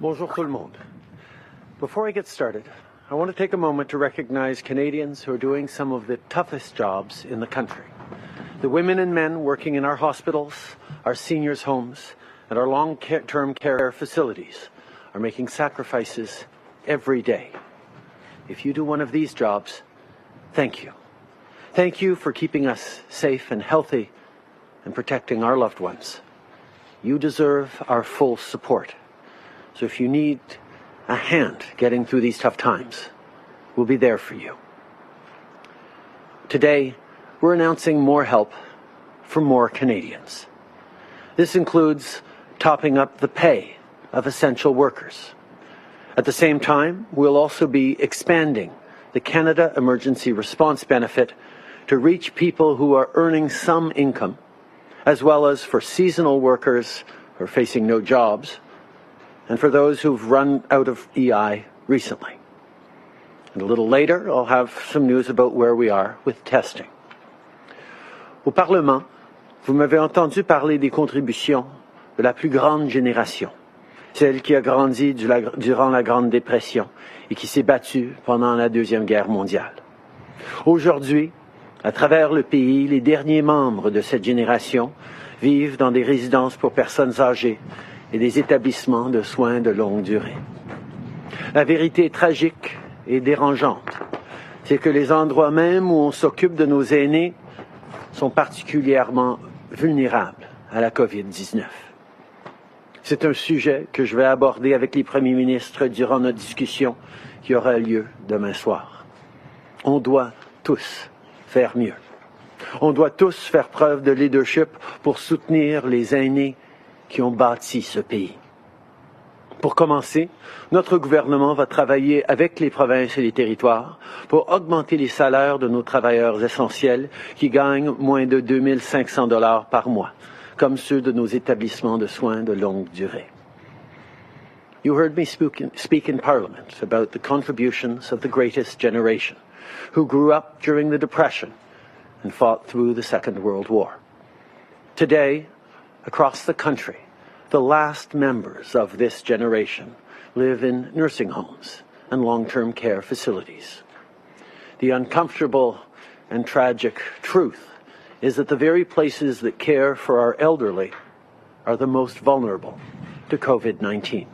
Bonjour tout le monde. Before I get started, I want to take a moment to recognize Canadians who are doing some of the toughest jobs in the country. The women and men working in our hospitals, our seniors' homes, and our long-term care facilities are making sacrifices every day. If you do one of these jobs, thank you. Thank you for keeping us safe and healthy and protecting our loved ones. You deserve our full support. So if you need a hand getting through these tough times, we'll be there for you. Today, we're announcing more help for more Canadians. This includes topping up the pay of essential workers. At the same time, we'll also be expanding the Canada Emergency Response Benefit to reach people who are earning some income, as well as for seasonal workers who are facing no jobs, and for those who've run out of EI recently. And a little later, I'll have some news about where we are with testing. Au Parlement, vous m'avez entendu parler des contributions de la plus grande génération, celle qui a grandi durant la Grande Dépression et qui s'est battue pendant la Deuxième Guerre mondiale. Aujourd'hui, à travers le pays, les derniers membres de cette génération vivent dans des résidences pour personnes âgées et des établissements de soins de longue durée. La vérité tragique et dérangeante, c'est que les endroits même où on s'occupe de nos aînés sont particulièrement vulnérables à la COVID-19. C'est un sujet que je vais aborder avec les premiers ministres durant notre discussion qui aura lieu demain soir. On doit tous faire mieux. On doit tous faire preuve de leadership pour soutenir les aînés qui ont bâti ce pays. Pour commencer, notre gouvernement va travailler avec les provinces et les territoires pour augmenter les salaires de nos travailleurs essentiels qui gagnent moins de 2 500 $ par mois, comme ceux de nos établissements de soins de longue durée. You heard me speak in Parliament about the contributions of the greatest generation, who grew up during the Depression and fought through the Second World War. Today, across the country, the last members of this generation live in nursing homes and long-term care facilities. The uncomfortable and tragic truth is that the very places that care for our elderly are the most vulnerable to COVID-19.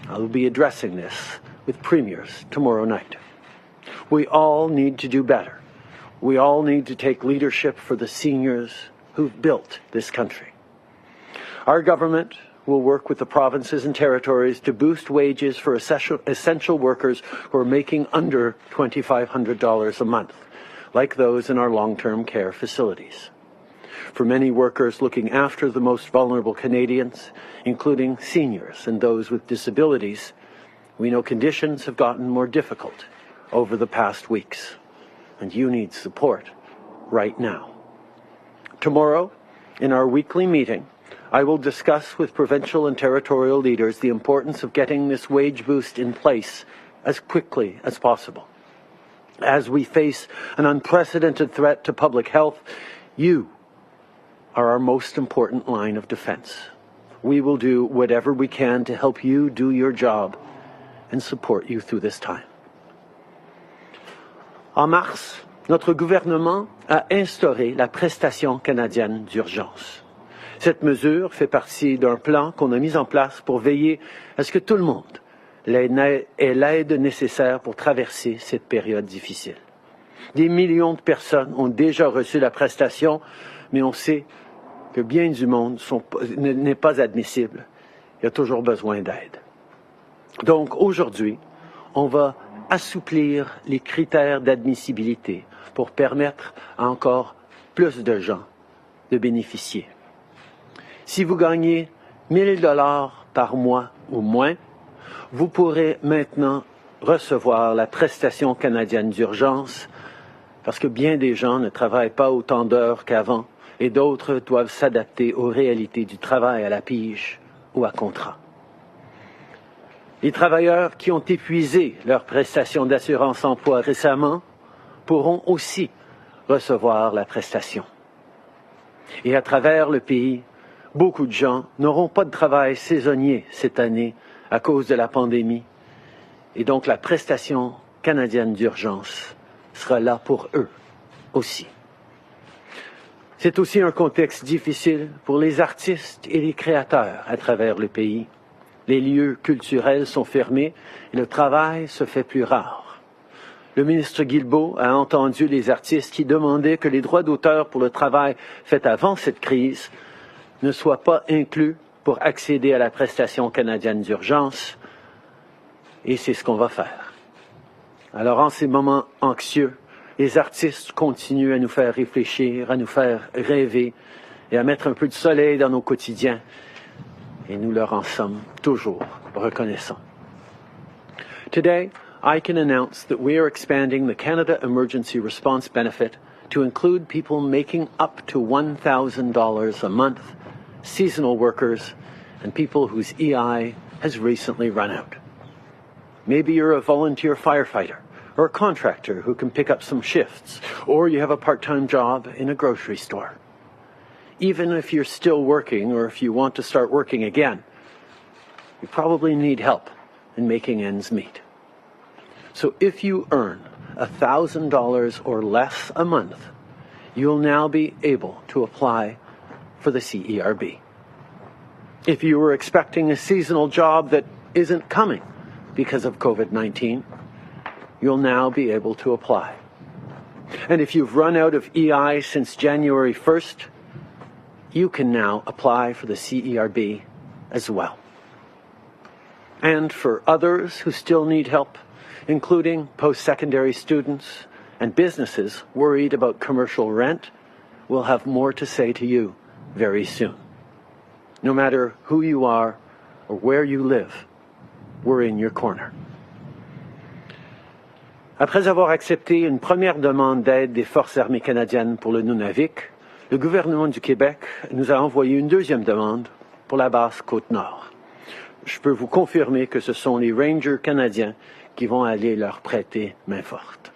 I will be addressing this with premiers tomorrow night. We all need to do better. We all need to take leadership for the seniors who've built this country. Our government will work with the provinces and territories to boost wages for essential workers who are making under $2,500 a month, like those in our long-term care facilities. For many workers looking after the most vulnerable Canadians, including seniors and those with disabilities, we know conditions have gotten more difficult over the past weeks, and you need support right now. Tomorrow, in our weekly meeting, I will discuss with provincial and territorial leaders the importance of getting this wage boost in place as quickly as possible. As we face an unprecedented threat to public health, you are our most important line of defense. We will do whatever we can to help you do your job and support you through this time. En mars, notre gouvernement a instauré la prestation canadienne d'urgence. Cette mesure fait partie d'un plan qu'on a mis en place pour veiller à ce que tout le monde ait l'aide nécessaire pour traverser cette période difficile. Des millions de personnes ont déjà reçu la prestation, mais on sait que bien du monde n'est pas admissible. Il y a toujours besoin d'aide. Donc aujourd'hui, on va assouplir les critères d'admissibilité pour permettre à encore plus de gens de bénéficier. Si vous gagnez 1 000 $ par mois ou moins, vous pourrez maintenant recevoir la prestation canadienne d'urgence parce que bien des gens ne travaillent pas autant d'heures qu'avant et d'autres doivent s'adapter aux réalités du travail à la pige ou à contrat. Les travailleurs qui ont épuisé leur prestation d'assurance-emploi récemment pourront aussi recevoir la prestation. Et à travers le pays, beaucoup de gens n'auront pas de travail saisonnier cette année à cause de la pandémie. Et donc la prestation canadienne d'urgence sera là pour eux aussi. C'est aussi un contexte difficile pour les artistes et les créateurs à travers le pays. Les lieux culturels sont fermés et le travail se fait plus rare. Le ministre Guilbeault a entendu les artistes qui demandaient que les droits d'auteur pour le travail fait avant cette crise ne soient pas inclus pour accéder à la prestation canadienne d'urgence, et c'est ce qu'on va faire. Alors, en ces moments anxieux, les artistes continuent à nous faire réfléchir, à nous faire rêver et à mettre un peu de soleil dans nos quotidiens, et nous leur en sommes toujours reconnaissants. Today, I can announce that we are expanding the Canada Emergency Response Benefit to include people making up to $1,000 a month, seasonal workers, and people whose EI has recently run out. Maybe you're a volunteer firefighter or a contractor who can pick up some shifts, or you have a part-time job in a grocery store. Even if you're still working or if you want to start working again, you probably need help in making ends meet. So if you earn $1,000 or less a month, you'll now be able to apply for the CERB. If you were expecting a seasonal job that isn't coming because of COVID-19, you'll now be able to apply. And if you've run out of EI since January 1st, you can now apply for the CERB as well. And for others who still need help, including post-secondary students and businesses worried about commercial rent, we'll have more to say to you very soon. No matter who you are or where you live, we're in your corner. Après avoir accepté une première demande d'aide des Forces armées canadiennes pour le Nunavik, le gouvernement du Québec nous a envoyé une deuxième demande pour la base Côte-Nord. Je peux vous confirmer que ce sont les Rangers canadiens qui vont aller leur prêter main forte.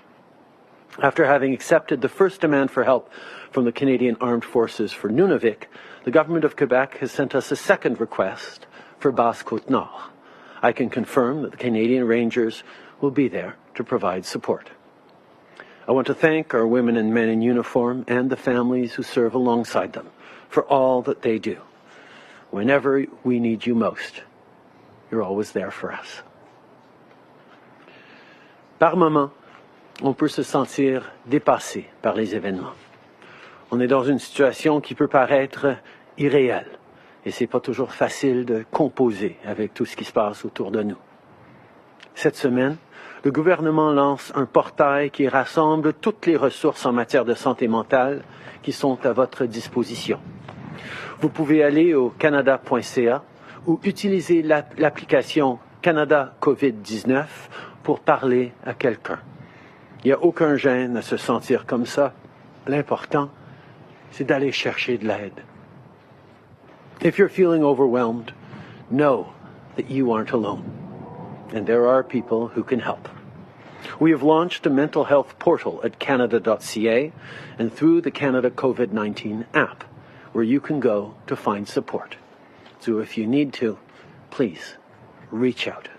After having accepted the first demand for help from the Canadian Armed Forces for Nunavik, the government of Quebec has sent us a second request for Basse-Côte-Nord. I can confirm that the Canadian Rangers will be there to provide support. I want to thank our women and men in uniform and the families who serve alongside them for all that they do. Whenever we need you most, you're always there for us. Par moments, on peut se sentir dépassé par les événements. On est dans une situation qui peut paraître irréelle et c'est pas toujours facile de composer avec tout ce qui se passe autour de nous. Cette semaine, le gouvernement lance un portail qui rassemble toutes les ressources en matière de santé mentale qui sont à votre disposition. Vous pouvez aller au canada.ca ou utiliser l'application Canada COVID-19 pour parler à quelqu'un. Il n'y a aucun gêne à se sentir comme ça. L'important, c'est d'aller chercher de l'aide. If you're feeling overwhelmed, know that you aren't alone. And there are people who can help. We have launched a mental health portal at canada.ca and through the Canada COVID-19 app, where you can go to find support. So if you need to, please reach out.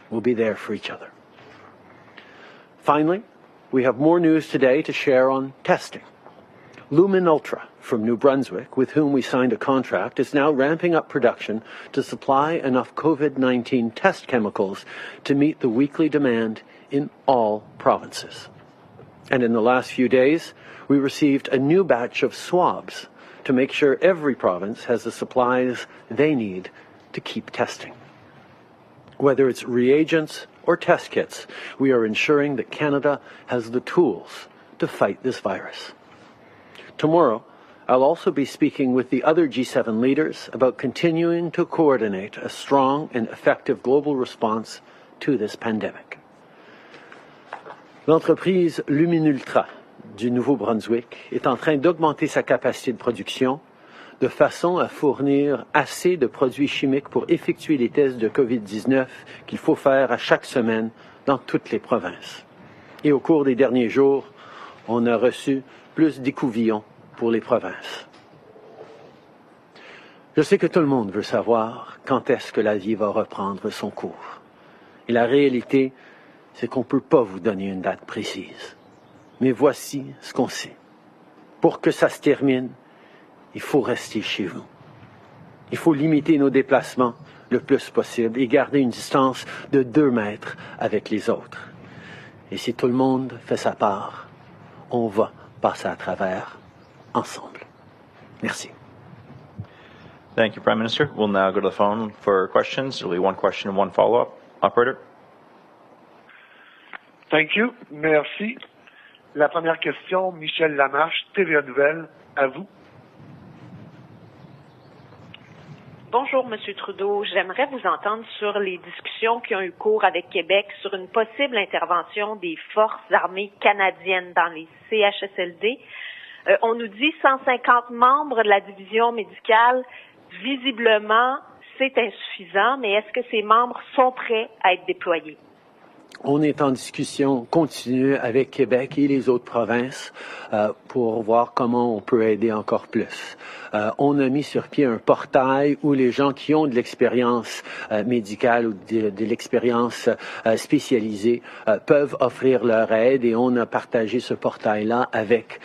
We'll be there for each other. Finally, we have more news today to share on testing. Lumen Ultra from New Brunswick, with whom we signed a contract, is now ramping up production to supply enough COVID-19 test chemicals to meet the weekly demand in all provinces. And in the last few days, we received a new batch of swabs to make sure every province has the supplies they need to keep testing. Whether it's reagents or test kits, we are ensuring that Canada has the tools to fight this virus. Tomorrow, I'll also be speaking with the other G7 leaders about continuing to coordinate a strong and effective global response to this pandemic. L'entreprise Lumen Ultra du Nouveau-Brunswick est en train d'augmenter sa capacité de production de façon à fournir assez de produits chimiques pour effectuer les tests de COVID-19 qu'il faut faire à chaque semaine dans toutes les provinces. Et au cours des derniers jours, on a reçu plus d'écouvillons pour les provinces. Je sais que tout le monde veut savoir quand est-ce que la vie va reprendre son cours. Et la réalité, c'est qu'on ne peut pas vous donner une date précise. Mais voici ce qu'on sait. Pour que ça se termine, il faut rester chez vous. Il faut limiter nos déplacements le plus possible et garder une distance de 2 mètres avec les autres. Et si tout le monde fait sa part, on va passer à travers ensemble. Merci. Thank you, Prime Minister. We'll now go to the phone for questions. There will be one question and one follow-up. Operator. Thank you. Merci. La première question, Michel Lamarche, TVA Nouvelle, à vous. Bonjour, M. Trudeau. J'aimerais vous entendre sur les discussions qui ont eu cours avec Québec sur une possible intervention des forces armées canadiennes dans les CHSLD. On nous dit 150 membres de la division médicale. Visiblement, c'est insuffisant, mais est-ce que ces membres sont prêts à être déployés? On est en discussion continue avec Québec et les autres provinces pour voir comment on peut aider encore plus. On a mis sur pied un portail où les gens qui ont de l'expérience médicale ou de l'expérience spécialisée peuvent offrir leur aide et on a partagé ce portail-là avec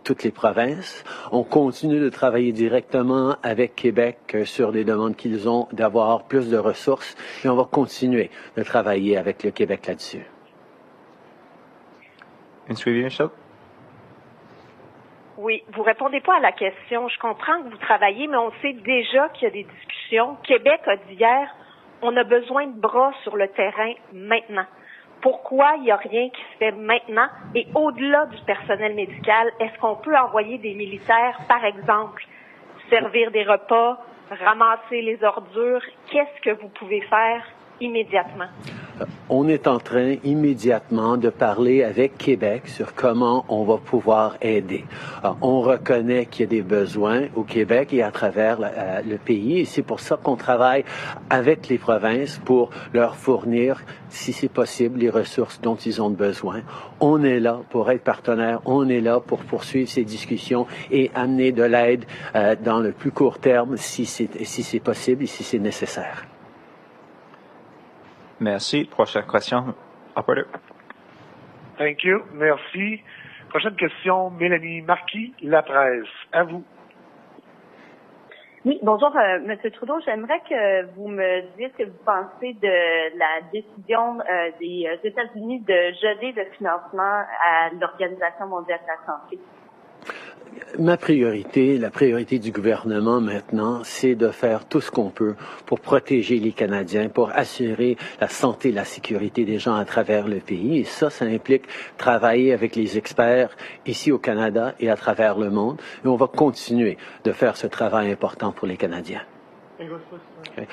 toutes les provinces. On continue de travailler directement avec Québec sur les demandes qu'ils ont d'avoir plus de ressources et on va continuer de travailler avec le Québec là-dessus. Oui, vous répondez pas à la question. Je comprends que vous travaillez, mais on sait déjà qu'il y a des discussions. Québec a dit hier, on a besoin de bras sur le terrain maintenant. Pourquoi il n'y a rien qui se fait maintenant? Et au-delà du personnel médical, est-ce qu'on peut envoyer des militaires, par exemple, servir des repas, ramasser les ordures? Qu'est-ce que vous pouvez faire immédiatement? On est en train immédiatement de parler avec Québec sur comment on va pouvoir aider. On reconnaît qu'il y a des besoins au Québec et à travers le pays et c'est pour ça qu'on travaille avec les provinces pour leur fournir, si c'est possible, les ressources dont ils ont besoin. On est là pour être partenaire, on est là pour poursuivre ces discussions et amener de l'aide dans le plus court terme si c'est possible et si c'est nécessaire. Merci. Prochaine question. Operator. Thank you. Merci. Prochaine question, Mélanie Marquis, La Presse. À vous. Oui, bonjour, M. Trudeau. J'aimerais que vous me disiez ce que vous pensez de la décision des États-Unis de geler le financement à l'Organisation mondiale de la santé. Ma priorité, la priorité du gouvernement maintenant, c'est de faire tout ce qu'on peut pour protéger les Canadiens, pour assurer la santé et la sécurité des gens à travers le pays. Et ça implique travailler avec les experts ici au Canada et à travers le monde. Et on va continuer de faire ce travail important pour les Canadiens. Okay.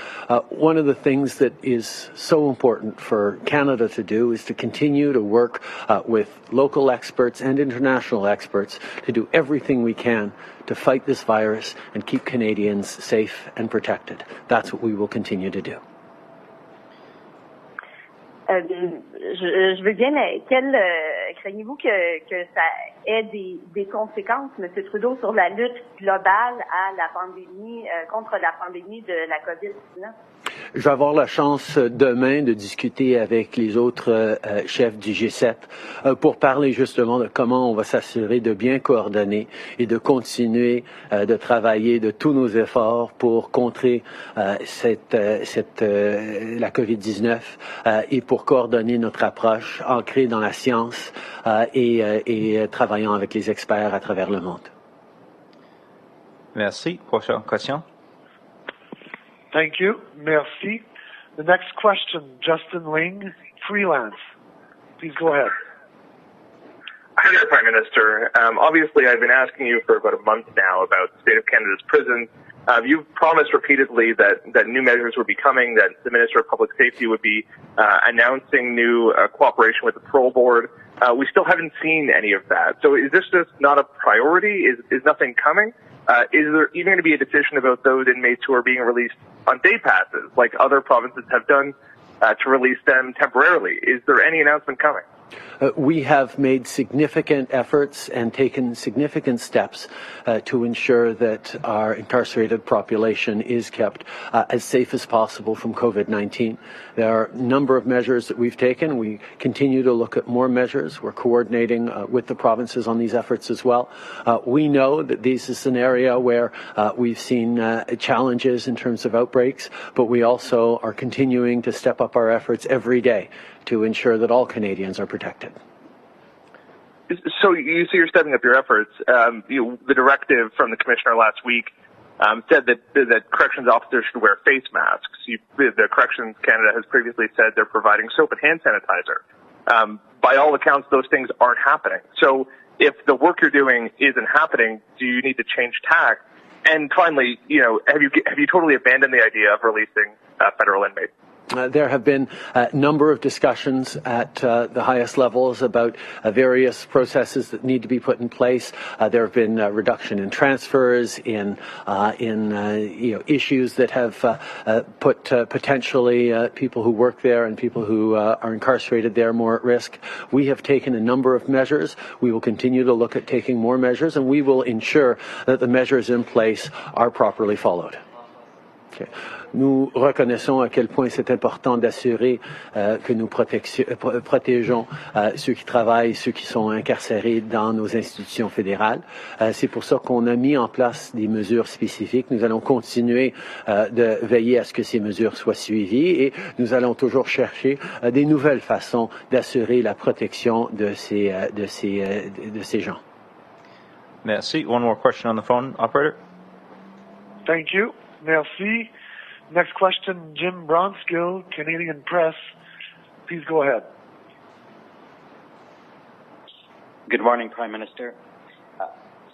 One of the things that is so important for Canada to do is to continue to work with local experts and international experts to do everything we can to fight this virus and keep Canadians safe and protected. That's what we will continue to do. Je veux bien, mais craignez-vous que ça ait des conséquences, M. Trudeau, sur la lutte globale à la pandémie, contre la pandémie de la COVID-19? Je vais avoir la chance demain de discuter avec les autres chefs du G7 pour parler justement de comment on va s'assurer de bien coordonner et de continuer de travailler de tous nos efforts pour contrer la COVID-19 et pour coordonner notre approche ancrée dans la science et travaillant avec les experts à travers le monde. Merci. Prochaine question. Thank you. Merci. The next question, Justin Ling, Freelance. Please go ahead. Hi there, Prime Minister. Obviously, I've been asking you for about a month now about the state of Canada's prisons. You've promised repeatedly that new measures would be coming, that the Minister of Public Safety would be announcing new cooperation with the parole board. We still haven't seen any of that. So is this just not a priority? Is nothing coming? Is there even going to be a decision about those inmates who are being released on day passes, like other provinces have done, to release them temporarily? Is there any announcement coming? We have made significant efforts and taken significant steps to ensure that our incarcerated population is kept as safe as possible from COVID-19. There are a number of measures that we've taken. We continue to look at more measures. We're coordinating with the provinces on these efforts as well. We know that this is an area where we've seen challenges in terms of outbreaks, but we also are continuing to step up our efforts every day to ensure that all Canadians are protected. So you say you're stepping up your efforts. The directive from the commissioner last week said that corrections officers should wear face masks. The Corrections Canada has previously said they're providing soap and hand sanitizer. By all accounts, those things aren't happening. So if the work you're doing isn't happening, do you need to change tack? And finally, have you totally abandoned the idea of releasing federal inmates? There have been a number of discussions at the highest levels about various processes that need to be put in place. There have been a reduction in transfers, in issues that have put potentially people who work there and people who are incarcerated there more at risk. We have taken a number of measures. We will continue to look at taking more measures, and we will ensure that the measures in place are properly followed. Okay. Nous reconnaissons à quel point c'est important d'assurer que nous protégeons ceux qui travaillent, ceux qui sont incarcérés dans nos institutions fédérales. C'est pour ça qu'on a mis en place des mesures spécifiques. Nous allons continuer de veiller à ce que ces mesures soient suivies et nous allons toujours chercher des nouvelles façons d'assurer la protection de ces gens. Merci. One more question on the phone, operator. Thank you. Merci. Next question, Jim Bronskill, Canadian Press. Please go ahead. Good morning, Prime Minister.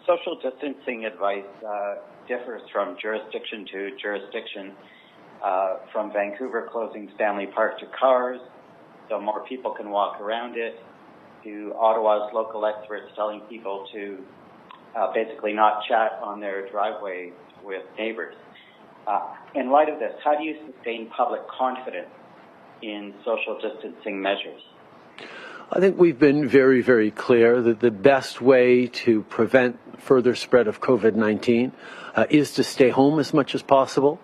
Social distancing advice differs from jurisdiction to jurisdiction, from Vancouver closing Stanley Park to cars, so more people can walk around it, to Ottawa's local experts telling people to basically not chat on their driveway with neighbors. In light of this, how do you sustain public confidence in social distancing measures? I think we've been very, very clear that the best way to prevent further spread of COVID-19 is to stay home as much as possible.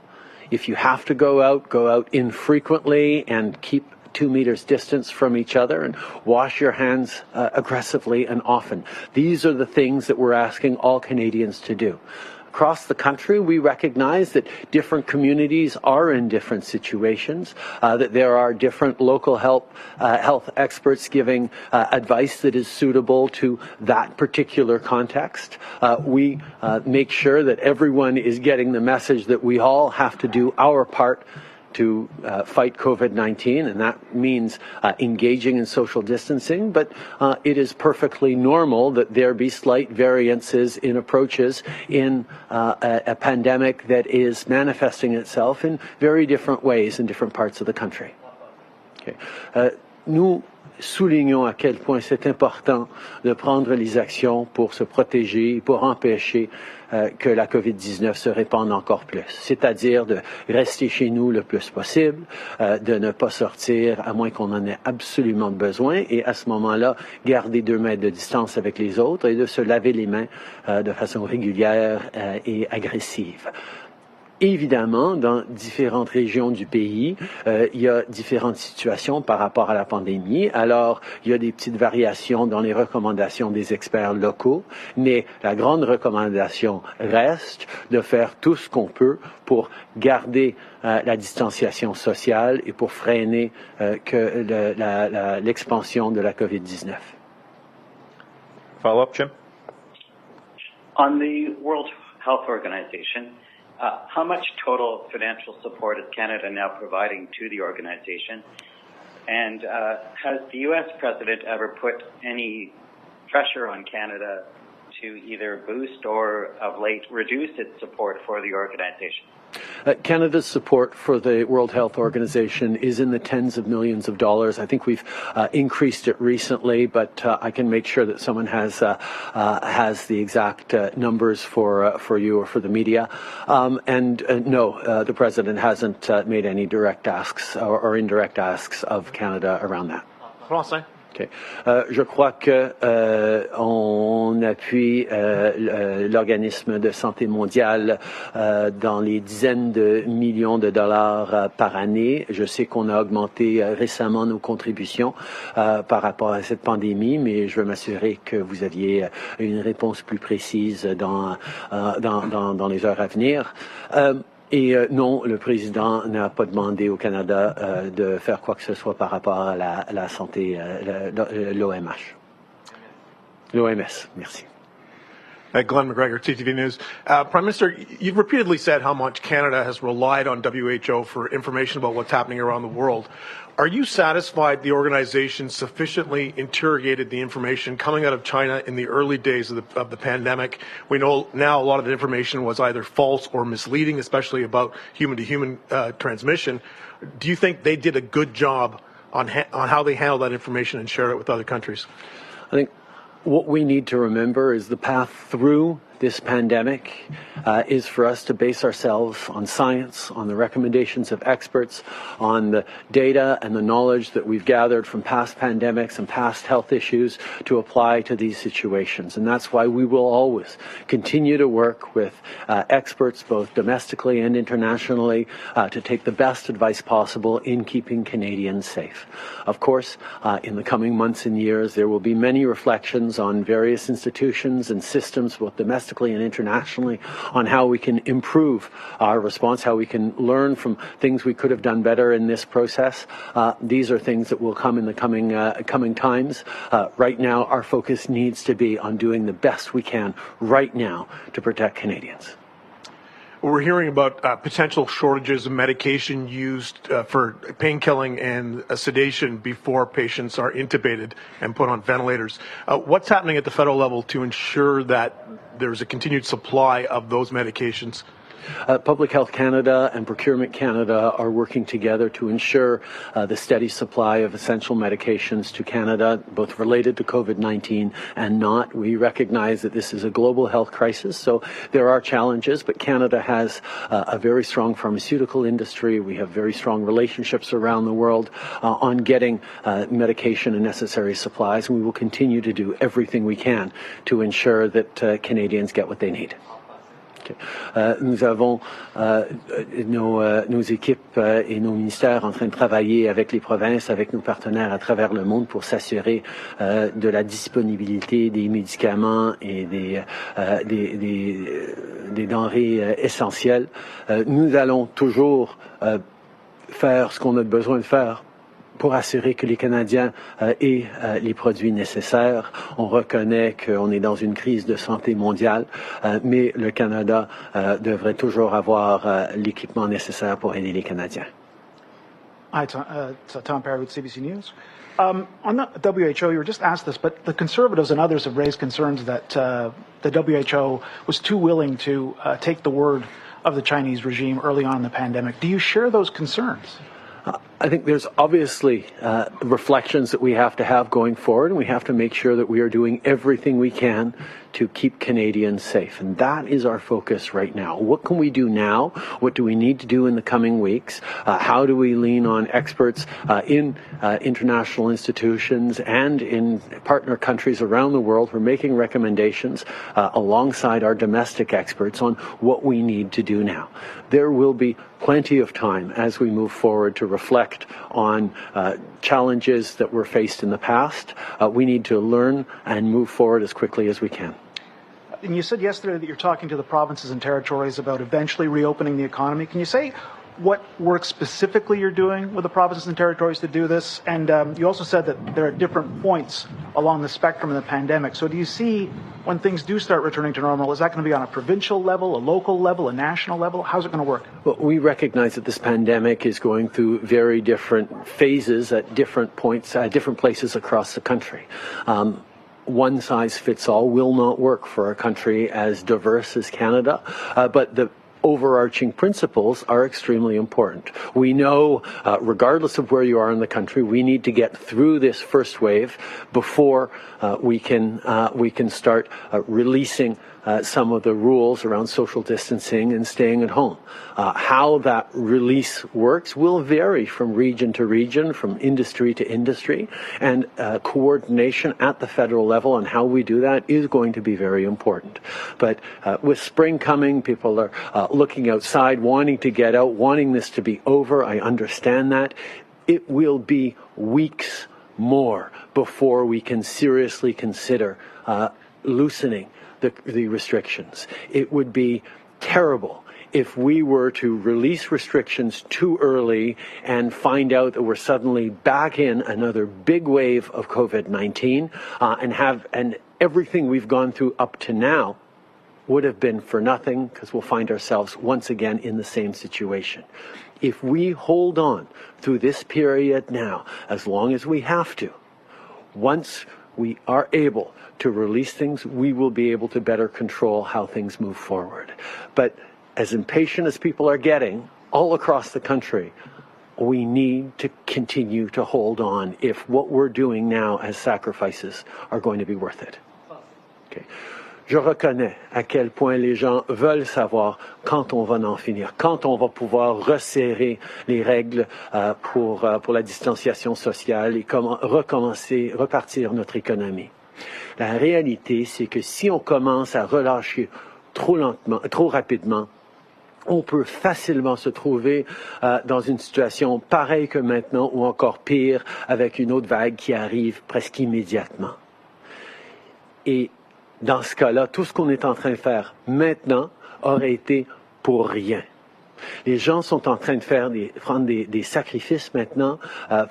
If you have to go out infrequently and keep 2 meters distance from each other and wash your hands aggressively and often. These are the things that we're asking all Canadians to do. Across the country, we recognize that different communities are in different situations, that there are different local health experts giving advice that is suitable to that particular context. We make sure that everyone is getting the message that we all have to do our part to fight COVID-19, and that means engaging in social distancing, but it is perfectly normal that there be slight variances in approaches in a pandemic that is manifesting itself in very different ways in different parts of the country. Okay. Nous soulignons à quel point c'est important de prendre les actions pour se protéger, pour empêcher que la COVID-19 se répande encore plus. C'est-à-dire de rester chez nous le plus possible, de ne pas sortir à moins qu'on en ait absolument besoin et à ce moment-là, garder 2 mètres de distance avec les autres et de se laver les mains de façon régulière et agressive. Évidemment, dans différentes régions du pays, il y a différentes situations par rapport à la pandémie. Alors, il y a des petites variations dans les recommandations des experts locaux, mais la grande recommandation reste de faire tout ce qu'on peut pour garder la distanciation sociale et pour freiner l'expansion de la COVID-19. Follow-up, Jim? On the World Health Organization, how much total financial support is Canada now providing to the organization? And has the U.S. president ever put any pressure on Canada to either boost or, of late, reduce its support for the organization? Canada's support for the World Health Organization is in the tens of millions of dollars. I think we've increased it recently, but I can make sure that someone has the exact numbers for you or for the media. No, the President hasn't made any direct asks or indirect asks of Canada around that. Français. Okay. Je crois que on appuie l'organisme de santé mondial dans les dizaines de millions de dollars par année. Je sais qu'on a augmenté récemment nos contributions par rapport à cette pandémie, mais je veux m'assurer que vous aviez une réponse plus précise dans les heures à venir. Non, le président n'a pas demandé au Canada de faire quoi que ce soit par rapport à la santé, l'OMS. L'OMS, merci. Glenn McGregor, TTV News. Prime Minister, you've repeatedly said how much Canada has relied on WHO for information about what's happening around the world. Are you satisfied the organization sufficiently interrogated the information coming out of China in the early days of the pandemic? We know now a lot of the information was either false or misleading, especially about human-to-human transmission. Do you think they did a good job on how they handle that information and share it with other countries? I think what we need to remember is the path through this pandemic is for us to base ourselves on science, on the recommendations of experts, on the data and the knowledge that we've gathered from past pandemics and past health issues to apply to these situations. And that's why we will always continue to work with experts, both domestically and internationally, to take the best advice possible in keeping Canadians safe. Of course, in the coming months and years, there will be many reflections on various institutions and systems, both domestically and internationally, on how we can improve our response, how we can learn from things we could have done better in this process. These are things that will come in the coming times. Right now, our focus needs to be on doing the best we can right now to protect Canadians. We're hearing about potential shortages of medication used for pain-killing and sedation before patients are intubated and put on ventilators. What's happening at the federal level to ensure that there's a continued supply of those medications? Public Health Canada and Procurement Canada are working together to ensure the steady supply of essential medications to Canada, both related to COVID-19 and not. We recognize that this is a global health crisis, so there are challenges, but Canada has a very strong pharmaceutical industry. We have very strong relationships around the world on getting medication and necessary supplies, and we will continue to do everything we can to ensure that Canadians get what they need. Nous avons nos équipes et nos ministères en train de travailler avec les provinces, avec nos partenaires à travers le monde pour s'assurer de la disponibilité des médicaments et des denrées essentielles. Nous allons toujours faire ce qu'on a besoin de faire pour assurer que les Canadiens aient les produits nécessaires. On reconnaît qu'on est dans une crise de santé mondiale, mais le Canada devrait toujours avoir l'équipement nécessaire pour aider les Canadiens. Hi, Tom Perry with CBC News. On the WHO, you were just asked this, but the Conservatives and others have raised concerns that the WHO was too willing to take the word of the Chinese regime early on in the pandemic. Do you share those concerns? I think there's obviously reflections that we have to have going forward, and we have to make sure that we are doing everything we can to keep Canadians safe. And that is our focus right now. What can we do now? What do we need to do in the coming weeks? How do we lean on experts in international institutions and in partner countries around the world who are making recommendations alongside our domestic experts on what we need to do now? There will be plenty of time as we move forward to reflect on challenges that were faced in the past. We need to learn and move forward as quickly as we can. And you said yesterday that you're talking to the provinces and territories about eventually reopening the economy. Can you say what work specifically you're doing with the provinces and territories to do this? And you also said that there are different points along the spectrum of the pandemic. So do you see when things do start returning to normal, is that going to be on a provincial level, a local level, a national level? How's it going to work? Well, we recognize that this pandemic is going through very different phases at different points, different places across the country. One size fits all will not work for a country as diverse as Canada, but the overarching principles are extremely important. We know, regardless of where you are in the country, we need to get through this first wave before we can start releasing some of the rules around social distancing and staying at home. How that release works will vary from region to region, from industry to industry, and coordination at the federal level on how we do that is going to be very important. But with spring coming, people are looking outside, wanting to get out, wanting this to be over. I understand that. It will be weeks more before we can seriously consider loosening the restrictions. It would be terrible if we were to release restrictions too early and find out that we're suddenly back in another big wave of COVID-19 and everything we've gone through up to now would have been for nothing, because we'll find ourselves once again in the same situation. If we hold on through this period now, as long as we have to, once we are able to release things, we will be able to better control how things move forward. But as impatient as people are getting all across the country, we need to continue to hold on if what we're doing now as sacrifices are going to be worth it. Okay. Je reconnais à quel point les gens veulent savoir quand on va en finir, quand on va pouvoir resserrer les règles pour la distanciation sociale et comment repartir notre économie. La réalité, c'est que si on commence à relâcher trop rapidement, on peut facilement se trouver dans une situation pareille que maintenant ou encore pire avec une autre vague qui arrive presque immédiatement. Et dans ce cas-là, tout ce qu'on est en train de faire maintenant aurait été pour rien. Les gens sont en train de prendre des sacrifices maintenant,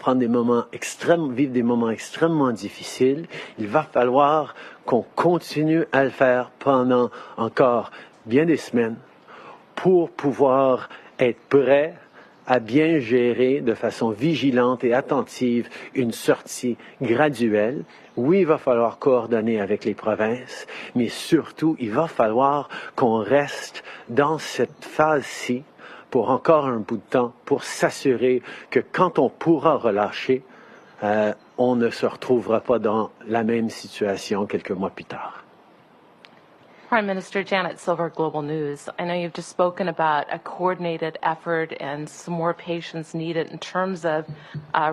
prendre des moments vivre des moments extrêmement difficiles. Il va falloir qu'on continue à le faire pendant encore bien des semaines pour pouvoir être prêt à bien gérer de façon vigilante et attentive une sortie graduelle. Oui, il va falloir coordonner avec les provinces, mais surtout, il va falloir qu'on reste dans cette phase-ci pour encore un bout de temps, pour s'assurer que quand on pourra relâcher, on ne se retrouvera pas dans la même situation quelques mois plus tard. Prime Minister Janet Silver, Global News. I know you've just spoken about a coordinated effort and some more patience needed in terms of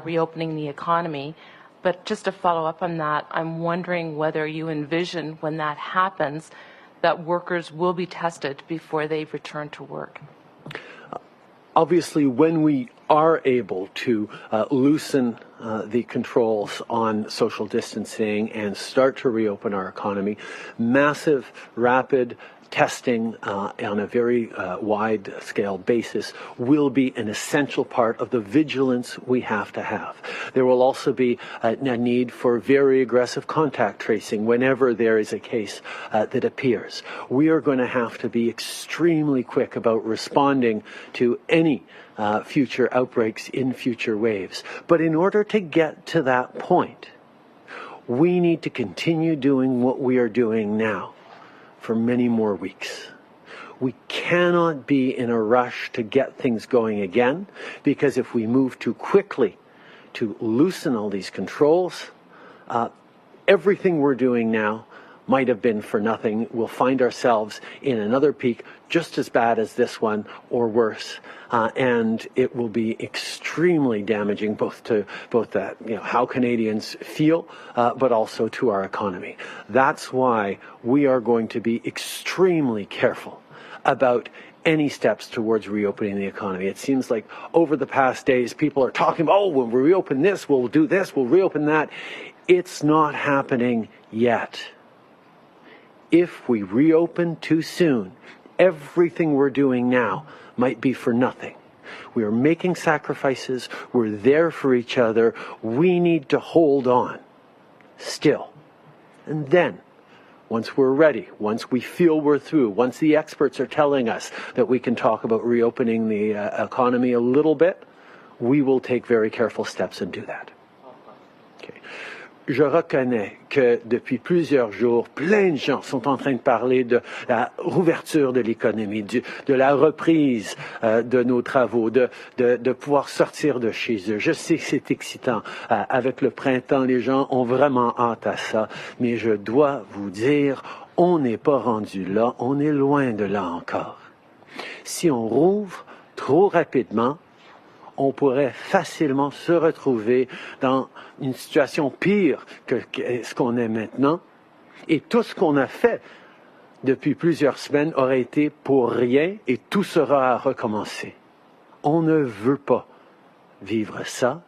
reopening the economy. But just to follow up on that, I'm wondering whether you envision when that happens that workers will be tested before they return to work. Obviously, when we are able to loosen the controls on social distancing and start to reopen our economy, massive, rapid testing on a very wide-scale basis will be an essential part of the vigilance we have to have. There will also be a need for very aggressive contact tracing whenever there is a case that appears. We are going to have to be extremely quick about responding to any future outbreaks in future waves. But in order to get to that point, we need to continue doing what we are doing now for many more weeks. We cannot be in a rush to get things going again, because if we move too quickly to loosen all these controls, everything we're doing now might have been for nothing. We'll find ourselves in another peak just as bad as this one or worse, and it will be extremely damaging both to how Canadians feel, but also to our economy. That's why we are going to be extremely careful about any steps towards reopening the economy. It seems like over the past days, people are talking about, when we reopen this, we'll do this, we'll reopen that. It's not happening yet. If we reopen too soon, everything we're doing now might be for nothing. We are making sacrifices. We're there for each other. We need to hold on still. And then, once we're ready, once we feel we're through, once the experts are telling us that we can talk about reopening the economy a little bit, we will take very careful steps and do that. Okay. Je reconnais que depuis plusieurs jours, plein de gens sont en train de parler de la rouverture de l'économie, de la reprise de nos travaux, de pouvoir sortir de chez eux. Je sais que c'est excitant. Avec le printemps, les gens ont vraiment hâte à ça. Mais je dois vous dire, On n'est pas rendu là, on est loin de là encore. Si on rouvre trop rapidement, on pourrait facilement se retrouver dans une situation pire que ce qu'on est maintenant. Et tout ce qu'on a fait depuis plusieurs semaines aurait été pour rien et tout sera à recommencer. On ne veut pas vivre ça.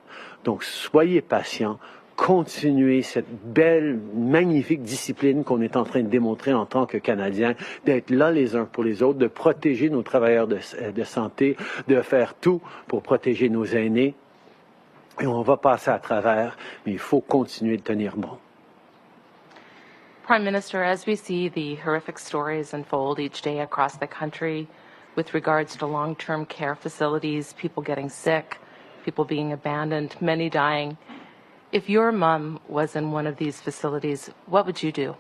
Donc, soyez patients. Continuer cette belle, magnifique discipline qu'on est en train de démontrer en tant que Canadiens, d'être là les uns pour les autres, de protéger nos travailleurs de santé, de faire tout pour protéger nos aînés. Et on va passer à travers, mais il faut continuer de tenir bon. Prime Minister, as we see the horrific stories unfold each day across the country with regards to long-term care facilities, people getting sick, people being abandoned, many dying, if your mom was in one of these facilities, what would you do?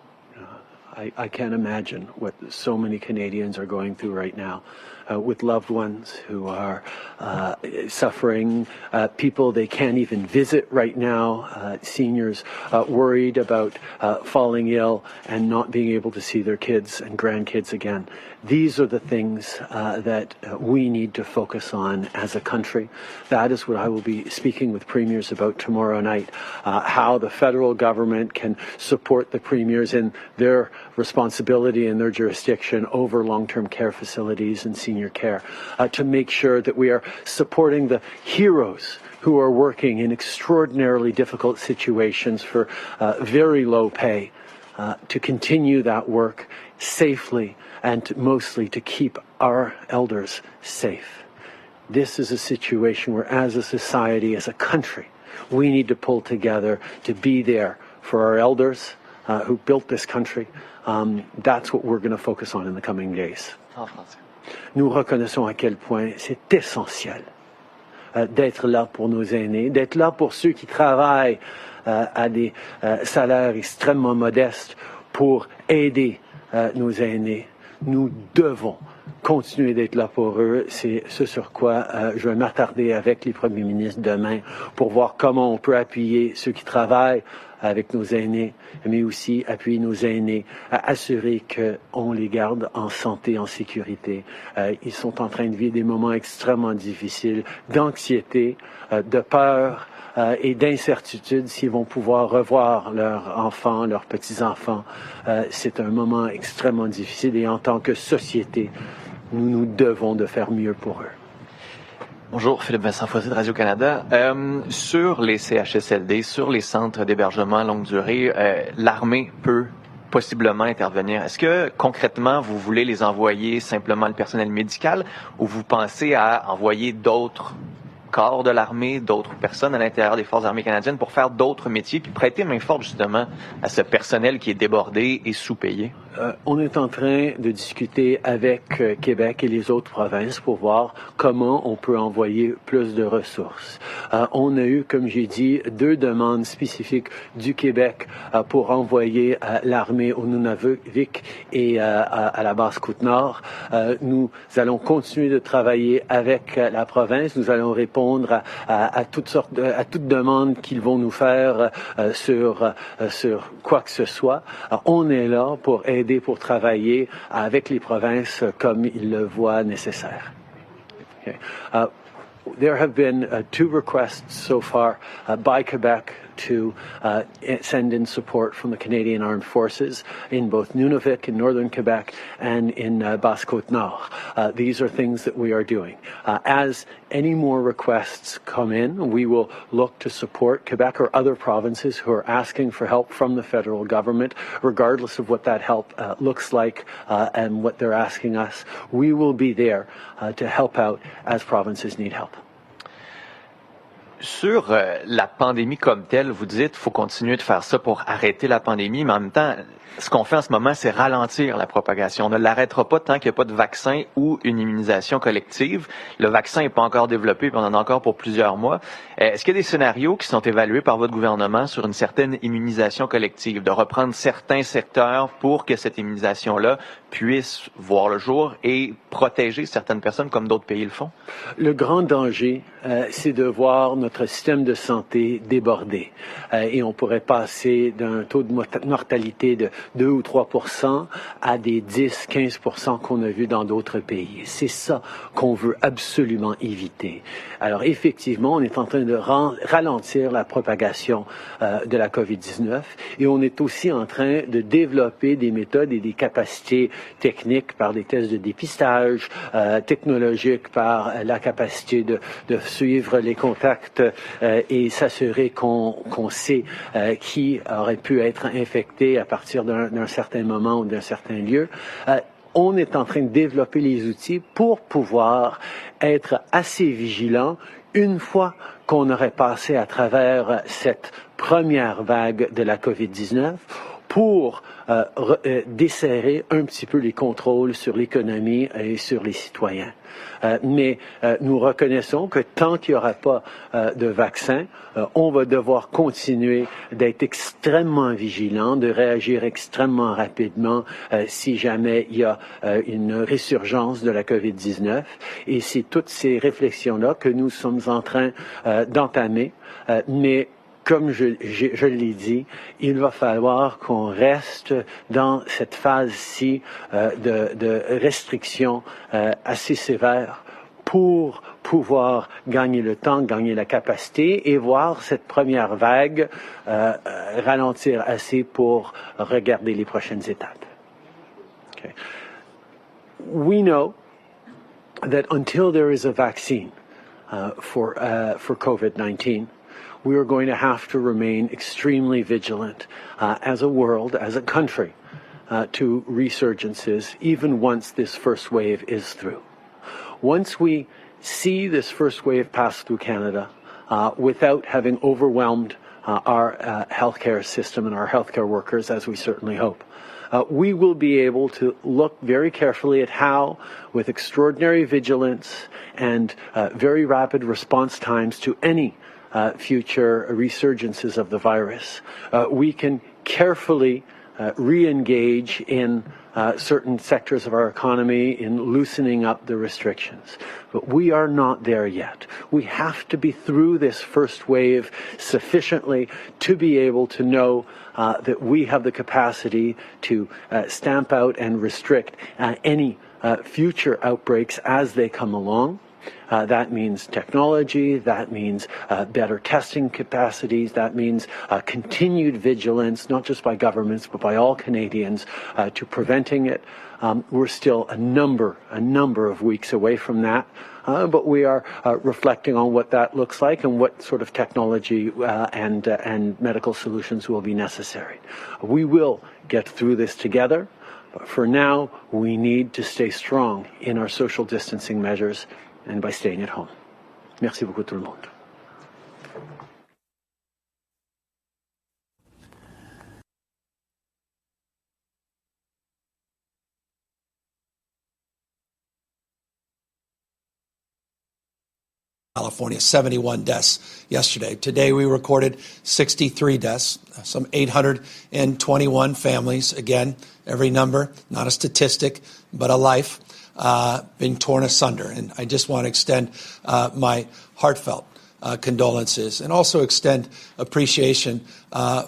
I can't imagine what so many Canadians are going through right now with loved ones who are suffering, people they can't even visit right now, seniors worried about falling ill and not being able to see their kids and grandkids again. These are the things that we need to focus on as a country. That is what I will be speaking with premiers about tomorrow night, how the federal government can support the premiers in their responsibility in their jurisdiction over long-term care facilities and senior care, to make sure that we are supporting the heroes who are working in extraordinarily difficult situations for very low pay, to continue that work safely and mostly to keep our elders safe. This is a situation where, as a society, as a country, we need to pull together to be there for our elders who built this country. That's what we're going to focus on in the coming days. Nous reconnaissons à quel point c'est essentiel d'être là pour nos aînés, d'être là pour ceux qui travaillent à des salaires extrêmement modestes pour aider nos aînés. Nous devons continuer d'être là pour eux. C'est ce sur quoi je vais m'attarder avec les premiers ministres demain pour voir comment on peut appuyer ceux qui travaillent avec nos aînés, mais aussi appuyer nos aînés à assurer qu'on les garde en santé, en sécurité. Ils sont en train de vivre des moments extrêmement difficiles, d'anxiété, de peur et d'incertitude s'ils vont pouvoir revoir leurs enfants, leurs petits-enfants. C'est un moment extrêmement difficile et en tant que société, nous devons de faire mieux pour eux. Bonjour, Philippe Vincent Fossé de Radio-Canada. Sur les CHSLD, sur les centres d'hébergement longue durée, l'armée peut possiblement intervenir. Est-ce que concrètement, vous voulez les envoyer simplement le personnel médical ou vous pensez à envoyer d'autres corps de l'armée, d'autres personnes à l'intérieur des Forces armées canadiennes pour faire d'autres métiers puis prêter main forte justement à ce personnel qui est débordé et sous-payé? On est en train de discuter avec Québec et les autres provinces pour voir comment on peut envoyer plus de ressources. On a eu, comme j'ai dit, 2 demandes spécifiques du Québec pour envoyer l'armée au Nunavik et à la Basse-Côte-Nord. Nous allons continuer de travailler avec la province. Nous allons répondre à toutes sortes, à toute demande qu'ils vont nous faire sur quoi que ce soit. On est là pour aider, pour travailler avec les provinces comme ils le voient nécessaire. Okay. There have been 2 requests so far by Quebec to send in support from the Canadian Armed Forces in both Nunavik, in northern Quebec, and in Basse-Côte-Nord. These are things that we are doing. As any more requests come in, we will look to support Quebec or other provinces who are asking for help from the federal government, regardless of what that help looks like and what they're asking us. We will be there to help out as provinces need help. Sur la pandémie comme telle, vous dites qu'il faut continuer de faire ça pour arrêter la pandémie, mais en même temps, ce qu'on fait en ce moment, c'est ralentir la propagation. On ne l'arrêtera pas tant qu'il n'y a pas de vaccin ou une immunisation collective. Le vaccin n'est pas encore développé, puis on en a encore pour plusieurs mois. Est-ce qu'il y a des scénarios qui sont évalués par votre gouvernement sur une certaine immunisation collective, de reprendre certains secteurs pour que cette immunisation-là puisse voir le jour et protéger certaines personnes comme d'autres pays le font? Le grand danger, c'est de voir notre notre système de santé débordé. Et on pourrait passer d'un taux de mortalité de 2 ou 3% à des 10-15% qu'on a vu dans d'autres pays. C'est ça qu'on veut absolument éviter. Alors effectivement, on est en train de ralentir la propagation de la COVID-19 et on est aussi en train de développer des méthodes et des capacités techniques par des tests de dépistage, technologiques par la capacité de suivre les contacts et s'assurer qu'on sait qui aurait pu être infecté à partir d'un certain moment ou d'un certain lieu. On est en train de développer les outils pour pouvoir être assez vigilant une fois qu'on aurait passé à travers cette première vague de la COVID-19 pour desserrer un petit peu les contrôles sur l'économie et sur les citoyens. Mais nous reconnaissons que tant qu'il n'y aura pas de vaccin, on va devoir continuer d'être extrêmement vigilant, de réagir extrêmement rapidement si jamais il y a une résurgence de la COVID-19. Et c'est toutes ces réflexions-là que nous sommes en train d'entamer. Mais comme je l'ai dit, il va falloir qu'on reste dans cette phase-ci de restriction assez sévère pour pouvoir gagner le temps, gagner la capacité et voir cette première vague ralentir assez pour regarder les prochaines étapes. Okay. We know that until there is a vaccine for COVID-19, we are going to have to remain extremely vigilant as a world, as a country, to resurgences, even once this first wave is through. Once we see this first wave pass through Canada without having overwhelmed our healthcare system and our healthcare workers, as we certainly hope, we will be able to look very carefully at how, with extraordinary vigilance and very rapid response times to any future resurgences of the virus, we can carefully re-engage in certain sectors of our economy in loosening up the restrictions. But we are not there yet. We have to be through this first wave sufficiently to be able to know that we have the capacity to stamp out and restrict any future outbreaks as they come along. That means technology, that means better testing capacities, that means continued vigilance, not just by governments, but by all Canadians to preventing it. We're still a number of weeks away from that, but we are reflecting on what that looks like and what sort of technology and medical solutions will be necessary. We will get through this together, but for now, we need to stay strong in our social distancing measures and by staying at home. Merci beaucoup tout le monde. California, 71 deaths yesterday. Today we recorded 63 deaths, some 821 families. Again, every number, not a statistic, but a life being torn asunder. And I just want to extend my heartfelt condolences and also extend appreciation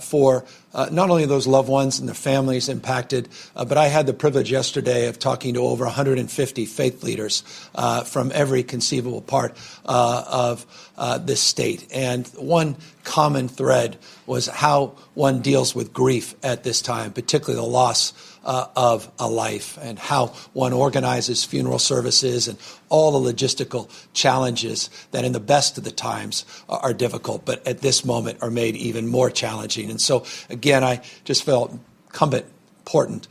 for not only those loved ones and their families impacted, but I had the privilege yesterday of talking to over 150 faith leaders from every conceivable part of this state. And one common thread was how one deals with grief at this time, particularly the loss of a life, and how one organizes funeral services and all the logistical challenges that in the best of the times are difficult, but at this moment are made even more challenging. And so, again, I just felt important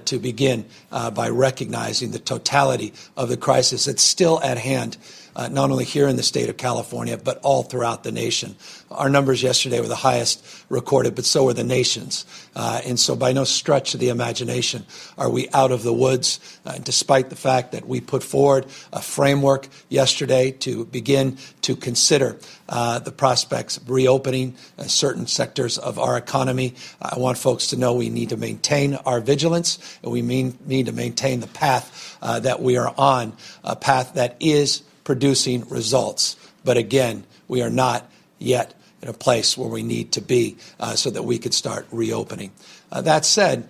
to begin by recognizing the totality of the crisis that's still at hand, not only here in the state of California, but all throughout the nation. Our numbers yesterday were the highest recorded, but so were the nation's. And so by no stretch of the imagination are we out of the woods, despite the fact that we put forward a framework yesterday to begin to consider the prospects of reopening certain sectors of our economy. I want folks to know we need to maintain our vigilance, and we need to maintain the path that we are on, a path that is producing results. But again, we are not yet in a place where we need to be so that we could start reopening. That said,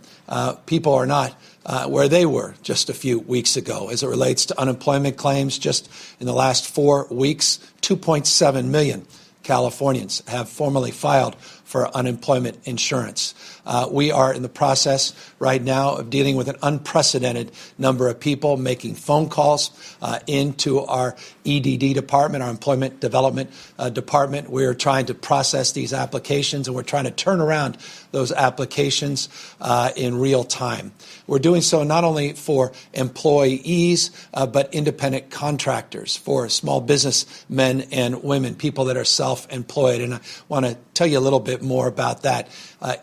people are not where they were just a few weeks ago. As it relates to unemployment claims, just in the last 4 weeks, 2.7 million Californians have formally filed for unemployment insurance. We are in the process right now of dealing with an unprecedented number of people making phone calls into our EDD department, our Employment Development Department. We are trying to process these applications, and we're trying to turn around those applications in real time. We're doing so not only for employees, but independent contractors, for small business men and women, people that are self-employed. And I want to tell you a little bit more about that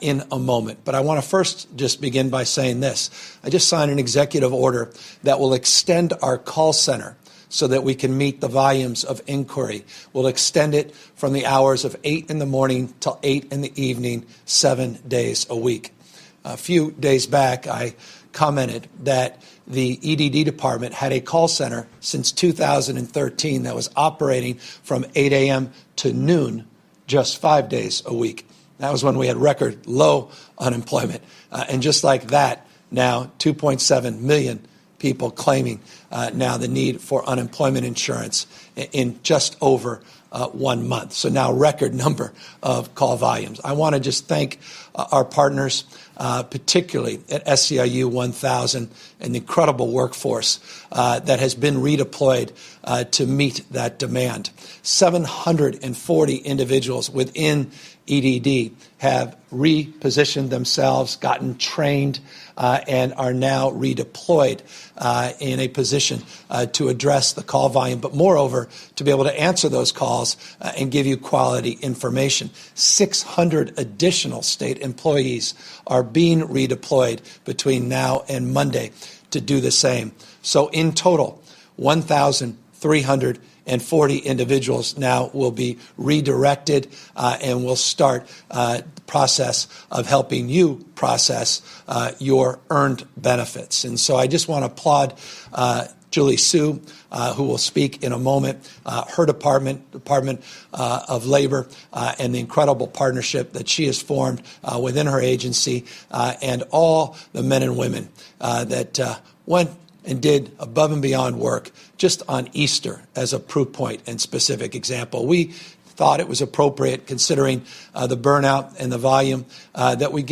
in a moment. But I want to first just begin by saying this. I just signed an executive order that will extend our call center so that we can meet the volumes of inquiry. We'll extend it from the hours of 8 in the morning till 8 in the evening, 7 days a week. A few days back, I commented that the EDD department had a call center since 2013 that was operating from 8 a.m. to noon, just 5 days a week. That was when we had record low unemployment. And just like that, now 2.7 million people claiming now the need for unemployment insurance in just over 1 month. So now record number of call volumes. I want to just thank our partners, particularly at SEIU 1000, and the incredible workforce that has been redeployed to meet that demand. 740 individuals within EDD have repositioned themselves, gotten trained, and are now redeployed in a position to address the call volume, but moreover, to be able to answer those calls and give you quality information. 600 additional state employees are being redeployed between now and Monday to do the same. So in total, 1,340 individuals now will be redirected and will start the process of helping you process your earned benefits. And so I just want to applaud Julie Sue, who will speak in a moment, her Department of Labor, and the incredible partnership that she has formed within her agency, and all the men and women that went and did above and beyond work just on Easter as a proof point and specific example. We thought it was appropriate, considering the burnout and the volume that we